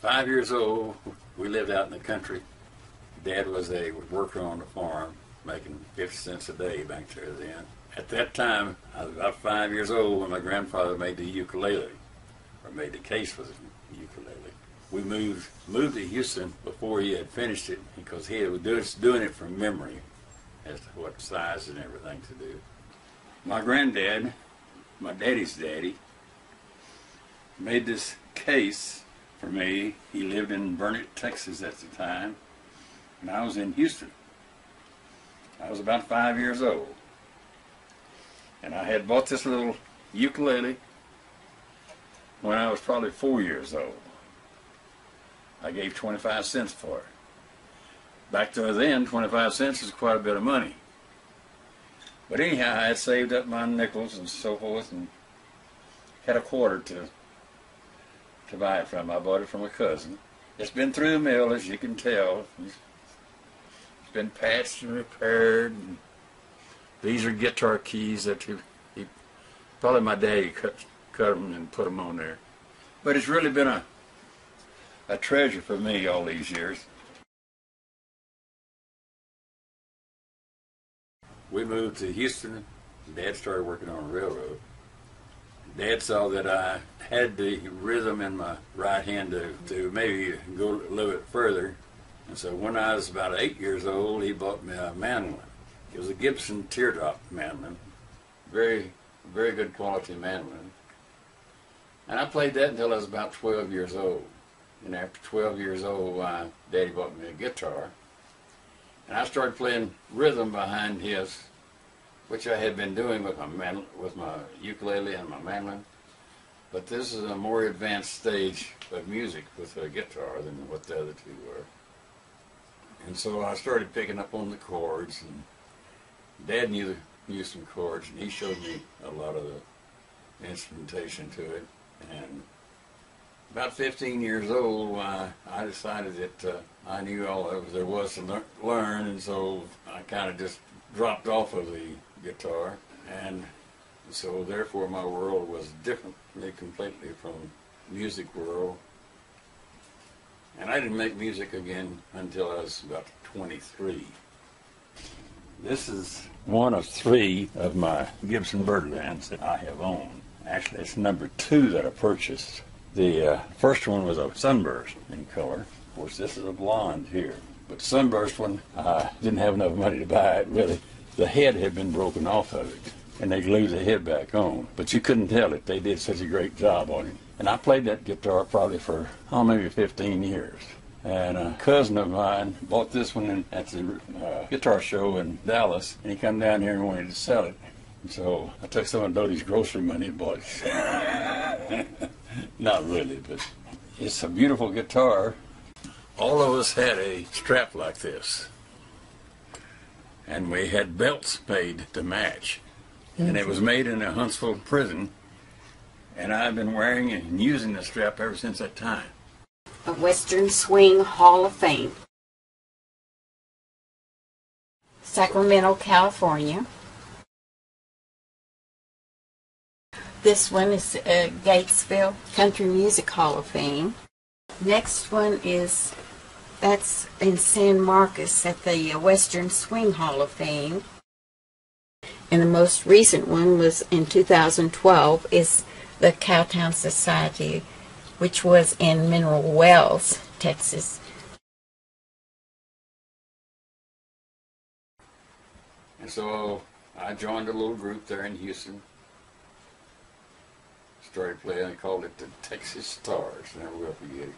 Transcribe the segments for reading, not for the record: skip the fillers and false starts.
5 years old, we lived out in the country. Dad was a worker on the farm, making 50 cents a day back there then. At that time, I was about 5 years old when my grandfather made the ukulele, or made the case for the ukulele. We moved to Houston before he had finished it because he was doing it from memory as to what size and everything to do. My granddad, my daddy's daddy, made this case for me. He lived in Burnett, Texas at the time, and I was in Houston. I was about 5 years old. And I had bought this little ukulele when I was probably 4 years old. I gave 25 cents for it. Back to then, 25 cents was quite a bit of money. But anyhow, I had saved up my nickels and so forth and had a quarter to buy it from. I bought it from a cousin. It's been through the mill, as you can tell. It's been patched and repaired. And these are guitar keys that he probably my daddy cut them and put them on there. But it's really been a treasure for me all these years. We moved to Houston. Dad started working on a railroad. Dad saw that I had the rhythm in my right hand to maybe go a little bit further. And so when I was about 8 years old, he bought me a mandolin. It was a Gibson teardrop mandolin. Very, very good quality mandolin. And I played that until I was about 12 years old. And after 12 years old, Daddy bought me a guitar. And I started playing rhythm behind his, which I had been doing with my ukulele and my mandolin. But this is a more advanced stage of music with a guitar than what the other two were. And so I started picking up on the chords, and Dad knew some chords, and he showed me a lot of the instrumentation to it. And about 15 years old, I decided that I knew all there was to learn, and so I kind of just dropped off of the guitar. And so therefore my world was differently completely from music world. And I didn't make music again until I was about 23. This is one of 3 of my Gibson Birdlands that I have owned. Actually, it's number 2 that I purchased. The first one was a sunburst in color. Of course, this is a blonde here. But the sunburst one, I didn't have enough money to buy it, really. The head had been broken off of it, and they glued the head back on. But you couldn't tell it. They did such a great job on it. And I played that guitar probably for, maybe 15 years. And a cousin of mine bought this one at the guitar show in Dallas, and he come down here and wanted to sell it. And so I took some of Dodie's grocery money and bought it. Not really, but it's a beautiful guitar. All of us had a strap like this, and we had belts made to match. And it was made in a Huntsville prison, and I've been wearing and using the strap ever since that time. A Western Swing Hall of Fame. Sacramento, California. This one is Gatesville Country Music Hall of Fame. Next one is, that's in San Marcos at the Western Swing Hall of Fame. And the most recent one was in 2012, is the Cowtown Society, which was in Mineral Wells, Texas. And so I joined a little group there in Houston. Started playing, I called it the Texas Stars, never will forget it.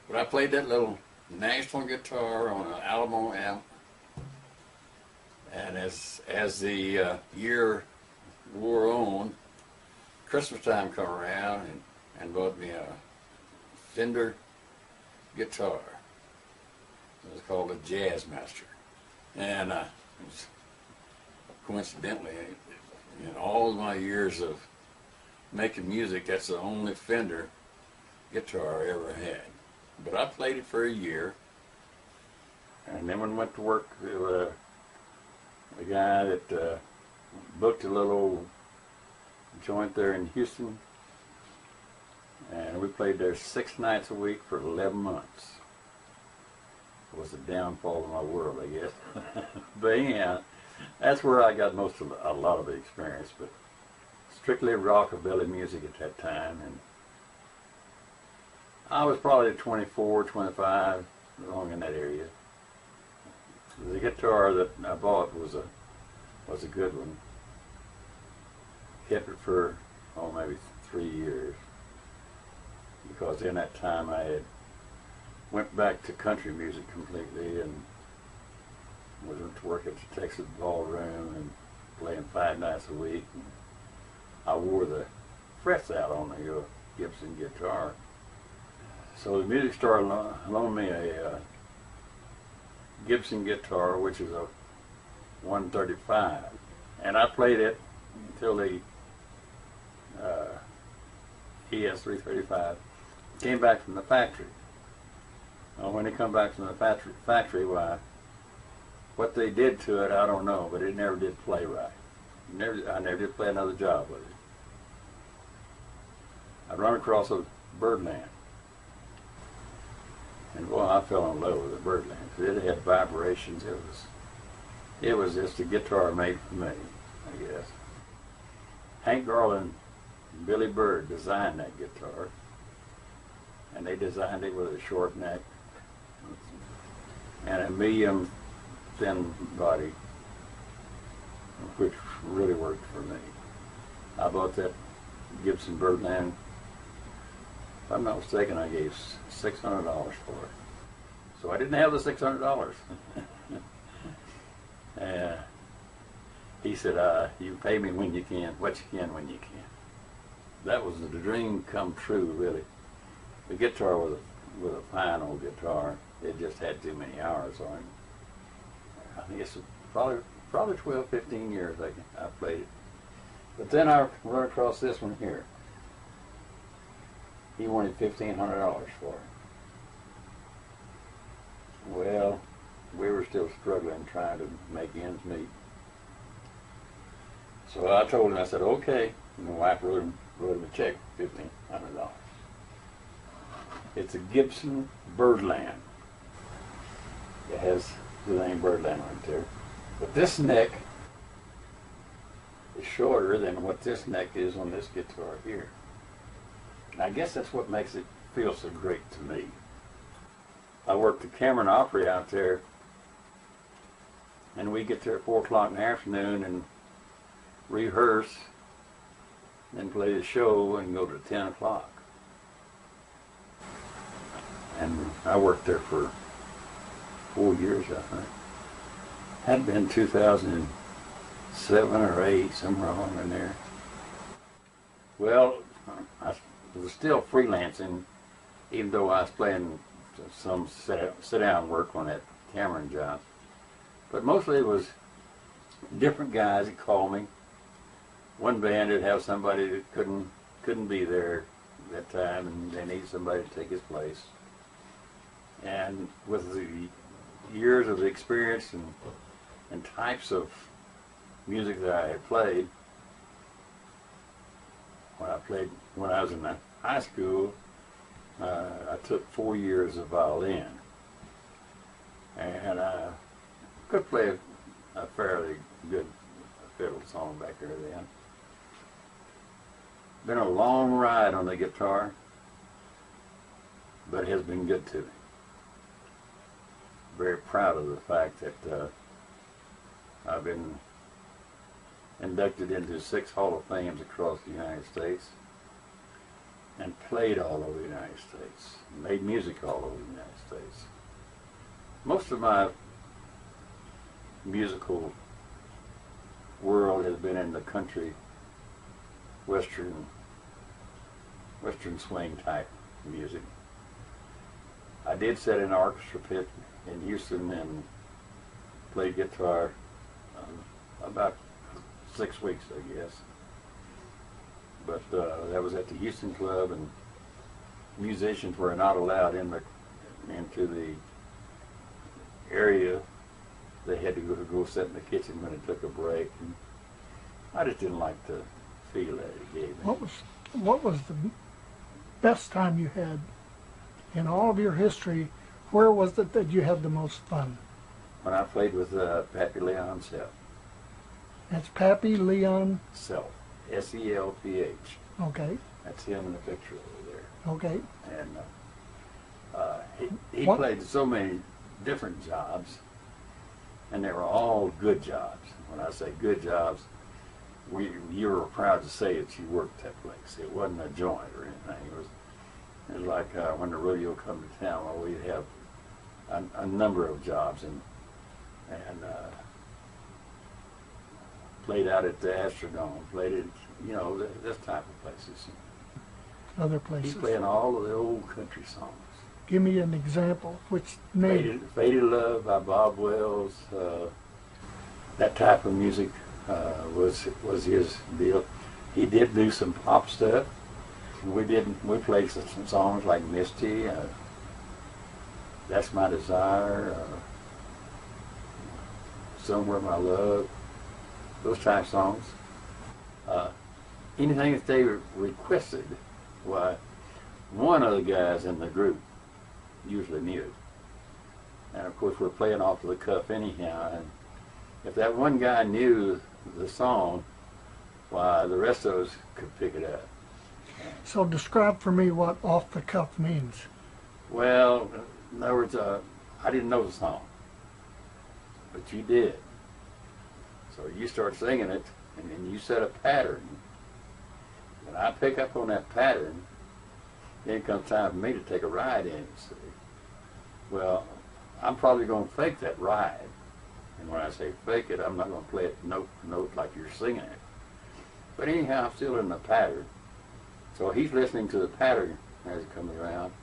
But I played that little Nashville guitar on an Alamo amp. And as the year wore on, Christmas time come around and bought me a Fender guitar. It was called a Jazz Master. And coincidentally, in all my years of making music, that's the only Fender guitar I ever had. But I played it for a year, and then when I went to work with a guy that booked a little old joint there in Houston, And we played there 6 nights a week for 11 months. It was the downfall of my world, I guess. But yeah, that's where I got a lot of the experience. But strictly rockabilly music at that time. And I was probably 24, 25, along in that area. The guitar that I bought was a good one. Kept it for, maybe 3 years. Because in that time I had went back to country music completely and went to work at the Texas Ballroom and playing 5 nights a week. And I wore the frets out on the Gibson guitar. So the music store loaned me a Gibson guitar, which is a 135, and I played it until the ES 335 came back from the factory. When it come back from the factory, why, what they did to it, I don't know, but it never did play right. I never did play another job with it. I run across a Birdland. And boy, I fell in love with the Birdland. It had vibrations. It was just a guitar made for me, I guess. Hank Garland and Billy Bird designed that guitar, and they designed it with a short neck and a medium thin body, which really worked for me. I bought that Gibson Birdland. If I'm not mistaken, I gave $600 for it. So I didn't have the $600. He said, you pay me when you can, what you can when you can. That was the dream come true, really. The guitar was a fine old guitar. It just had too many hours on it. I think it's probably 12, 15 years I played it. But then I run across this one here. He wanted $1,500 for it. Well, we were still struggling, trying to make ends meet. So I told him, I said, okay. And my wife wrote him a check, $1,500. It's a Gibson Birdland. It has the name Birdland right there. But this neck is shorter than what this neck is on this guitar here. And I guess that's what makes it feel so great to me. I worked the Cameron Opry out there, and we get there at 4 o'clock in the afternoon and rehearse, then play the show and go to 10 o'clock. And I worked there for 4 years, I think. Had been 2007 or 8, somewhere along in there. Well, I was still freelancing, even though I was playing some sit-down work on that Cameron job. But mostly it was different guys that called me. One band would have somebody that couldn't be there that time, and they needed somebody to take his place. And with the years of experience and types of music that I had played, when I was in high school, I took 4 years of violin, and I could play a fairly good fiddle song back there then. Been a long ride on the guitar, but it has been good to me. Very proud of the fact that I've been inducted into 6 Hall of Fames across the United States, and played all over the United States, made music all over the United States. Most of my musical world has been in the country, western swing type music. I did sit in an orchestra pit in Houston and played guitar about 6 weeks, I guess. But that was at the Houston Club, and musicians were not allowed into the area. They had to go sit in the kitchen when it took a break. And I just didn't like the feel that it gave me. What was best time you had in all of your history? Where was it that you had the most fun? When I played with Pappy Leon Selph. That's Pappy Leon. Selph. S-E-L-P-H. Okay. That's him in the picture over there. Okay. And he played so many different jobs, and they were all good jobs. When I say good jobs, you were proud to say that you worked that place. It wasn't a joint or anything. It was like when the rodeo come to town, well, we'd have a number of jobs and played out at the Astrodome, played at, this type of places. Other places. He's playing all of the old country songs. Give me an example. Which name? Faded Love by Bob Wells. That type of music was his deal. He did do some pop stuff. We played some songs like Misty, That's My Desire, Somewhere My Love, those type of songs. Anything that they requested, why, one of the guys in the group usually knew it. And of course we're playing off the cuff anyhow, and if that one guy knew the song, why, the rest of us could pick it up. So describe for me what off the cuff means. Well, in other words, I didn't know the song, but you did. So you start singing it, and then you set a pattern. When I pick up on that pattern, then it comes time for me to take a ride in it. See? Well, I'm probably going to fake that ride. And when I say fake it, I'm not going to play it note for note like you're singing it. But anyhow, I'm still in the pattern. So he's listening to the pattern as it comes around.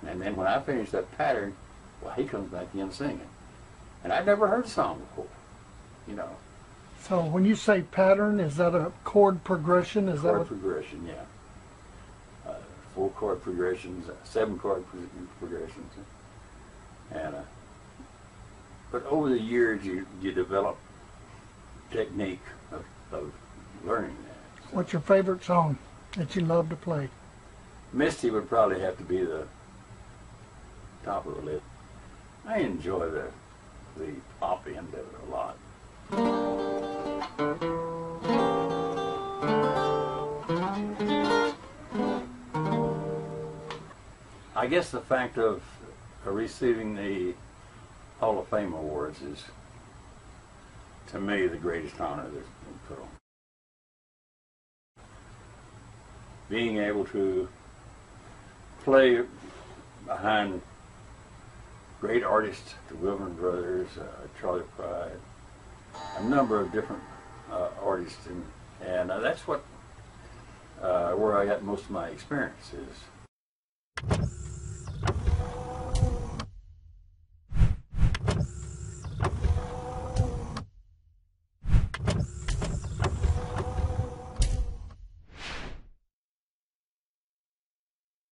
And then when I finish that pattern, well, he comes back in singing. And I'd never heard the song before, So when you say pattern, is that a chord progression? Is chord progression, yeah. 4 chord progressions, 7 chord progressions. And but over the years, you develop technique of learning that. So what's your favorite song that you love to play? Misty would probably have to be the top of the list. I enjoy the pop end of it a lot. I guess the fact of receiving the Hall of Fame awards is, to me, the greatest honor that's been put on. Being able to play behind great artists, the Wilburn Brothers, Charlie Pride, a number of different artists, and that's what where I got most of my experience is